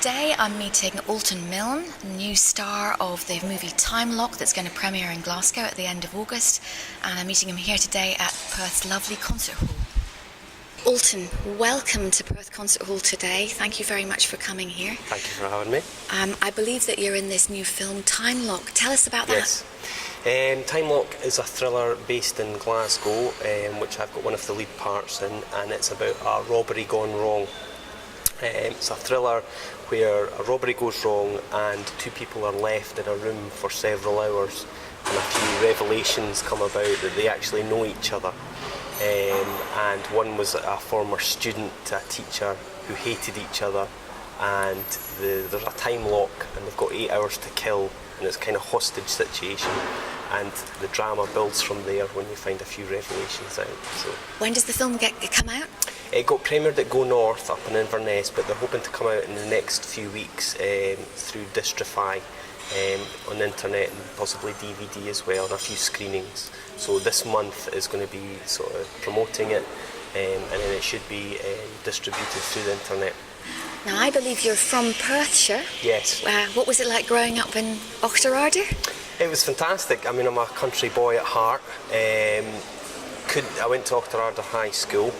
today I'm meeting Alton Milne, new star of the movie Timelock that's going to premiere in Glasgow at the end of August, and I'm meeting him here today at Perth's lovely concert hall. Alton, welcome to Perth Concert Hall today. Thank you very much for coming here. Thank you for having me. I believe that you're in this new film Timelock. Tell us about that. Yes. Timelock is a thriller based in Glasgow, which I've got one of the lead parts in, and it's about a robbery gone wrong. It's a thriller where a robbery goes wrong and two people are left in a room for several hours, and a few revelations come about that they actually know each other. And one was a former student to a teacher who hated each other, and there's a time lock and they've got 8 hours to kill, and it's kind of hostage situation, and the drama builds from there when you find a few revelations out. So when does the film come out? It got premiered at Go North up in Inverness, but they're hoping to come out in the next few weeks through Distrify on the internet, and possibly DVD as well, and a few screenings. So this month is going to be sort of promoting it, and then it should be distributed through the internet. Now, I believe you're from Perthshire. Yes. What was it like growing up in Auchterarder? It was fantastic. I mean, I'm a country boy at heart. I went to Auchterarder High School,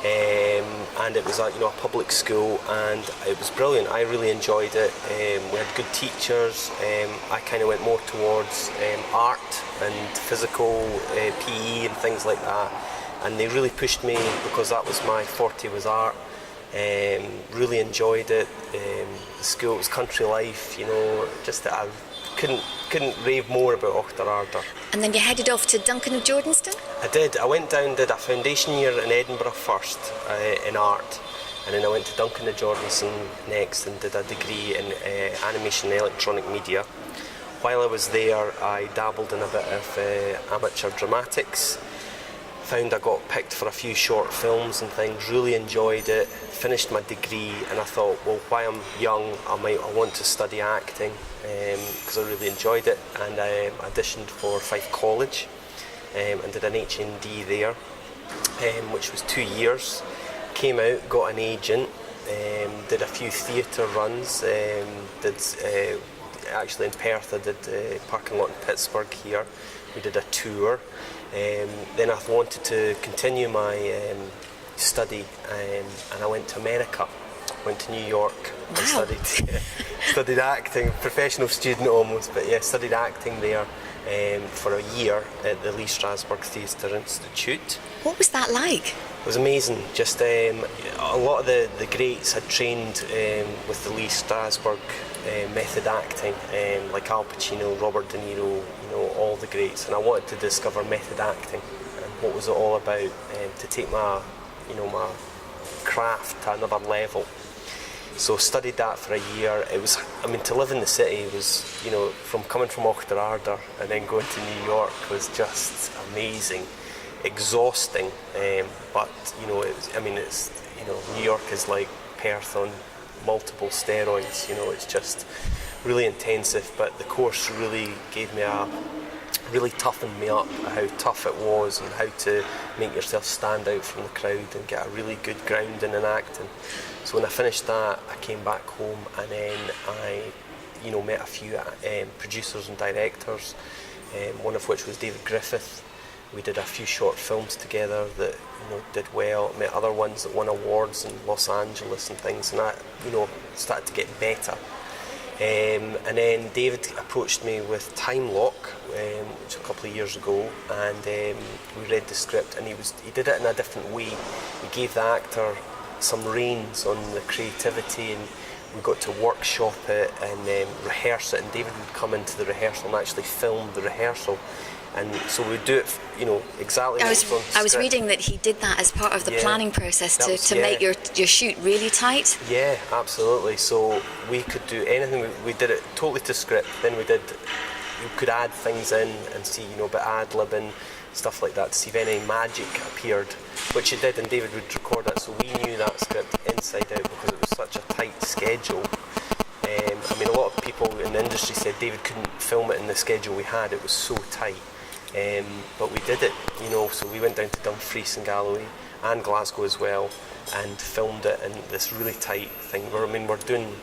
and it was a public school, and it was brilliant. I really enjoyed it. We had good teachers. I kind of went more towards art and physical PE and things like that, and they really pushed me because that was my forte, was art. Really enjoyed it. The school, it was country life, just that I couldn't rave more about Auchterarder. And then you headed off to Duncan of Jordanstone? I did. I went down, did a foundation year in Edinburgh first in art, and then I went to Duncan of Jordanstone next and did a degree in animation and electronic media. While I was there, I dabbled in a bit of amateur dramatics. Found I got picked for a few short films and things, really enjoyed it, finished my degree, and I thought, well, while I'm young, I want to study acting, because I really enjoyed it, and I auditioned for Fife College and did an HND there, which was 2 years. Came out, got an agent, did a few theatre runs, actually in Perth I did parking lot in Pittsburgh here. We did a tour. Then I wanted to continue my study, and I went to America. Went to New York and studied acting, professional student almost, but yeah, studied acting there for a year at the Lee Strasberg Studio Institute. What was that like? It was amazing. Just a lot of the greats had trained with the Lee Strasberg method acting, like Al Pacino, Robert De Niro, all the greats, and I wanted to discover method acting and what was it all about, to take my craft to another level. So studied that for a year. It was, to live in the city was, from coming from Auchterarder and then going to New York was just amazing, exhausting, but New York is like Perth on multiple steroids. It's just really intensive, but the course really toughened me up, how tough it was and how to make yourself stand out from the crowd and get a really good grounding in acting. So when I finished that, I came back home, and then I met a few producers and directors, one of which was David Griffith. We did a few short films together that did well. Met other ones that won awards in Los Angeles and things, and that started to get better. And then David approached me with Timelock, which a couple of years ago, and we read the script, and he did it in a different way. He gave the actor some reins on the creativity, and we got to workshop it and rehearse it, and David would come into the rehearsal and actually film the rehearsal. And so we do it, exactly. I was reading that he did that as part of the planning process to make your shoot really tight. Yeah, absolutely. So we could do anything. We did it totally to script. Then we could add things in and see, but ad-libbing, stuff like that, to see if any magic appeared, which it did, and David would record it. So we knew that script inside out because it was such a tight schedule. A lot of people in the industry said David couldn't film it in the schedule we had. It was so tight. But we did it, so we went down to Dumfries and Galloway and Glasgow as well, and filmed it in this really tight thing. We're doing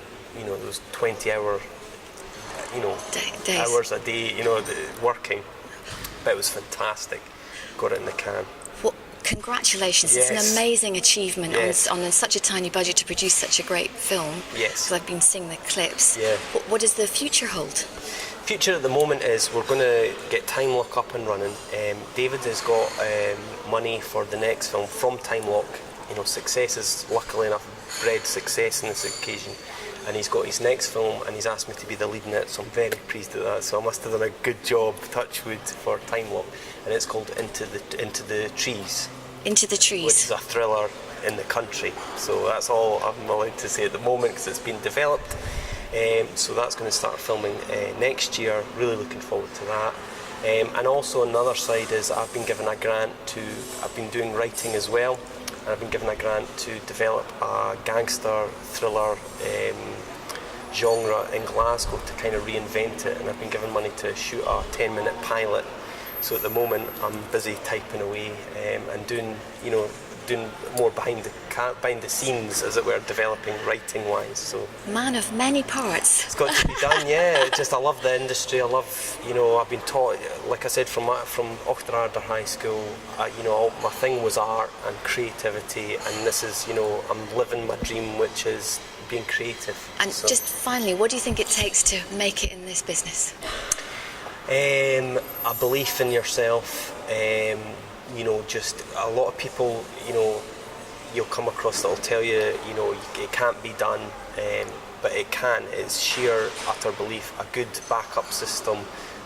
those 20-hour, days. hours a day, working. But it was fantastic. Got it in the can. Well, congratulations. Yes. It's an amazing achievement Yes. on such a tiny budget to produce such a great film. Yes. Because I've been seeing the clips. Yeah. What does the future hold? Future at the moment is we're going to get Timelock up and running. David has got money for the next film from Timelock. Success is, luckily enough, bred success on this occasion. And he's got his next film, and he's asked me to be the lead in it, so I'm very pleased at that. So I must have done a good job, touch wood, for Timelock. And it's called Into the Trees. Into the Trees. Which is a thriller in the country. So that's all I'm allowed to say at the moment, because it's been developed. So that's going to start filming next year. Really looking forward to that. And also another side is I've been given a grant I've been doing writing as well. And I've been given a grant to develop a gangster thriller genre in Glasgow to kind of reinvent it. And I've been given money to shoot a 10-minute pilot. So at the moment I'm busy typing away and doing more behind the scenes, as it were, developing writing-wise. So Man of many parts. it's got to be done, yeah. I love the industry. I love, I've been taught, like I said, from Auchterarder High School, my thing was art and creativity, and this is, I'm living my dream, which is being creative. And just finally, what do you think it takes to make it in this business? A belief in yourself. Just a lot of people, you'll come across that'll tell you, it can't be done, but it can. It's sheer, utter belief. A good backup system,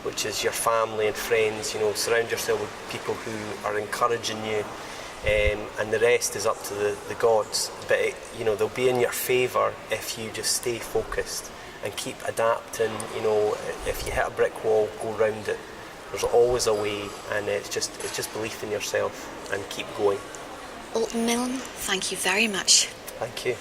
which is your family and friends. Surround yourself with people who are encouraging you, and the rest is up to the gods. But they'll be in your favour if you just stay focused and keep adapting. If you hit a brick wall, go round it. There's always a way, and it's just belief in yourself and keep going. Alton Milne, thank you very much. Thank you.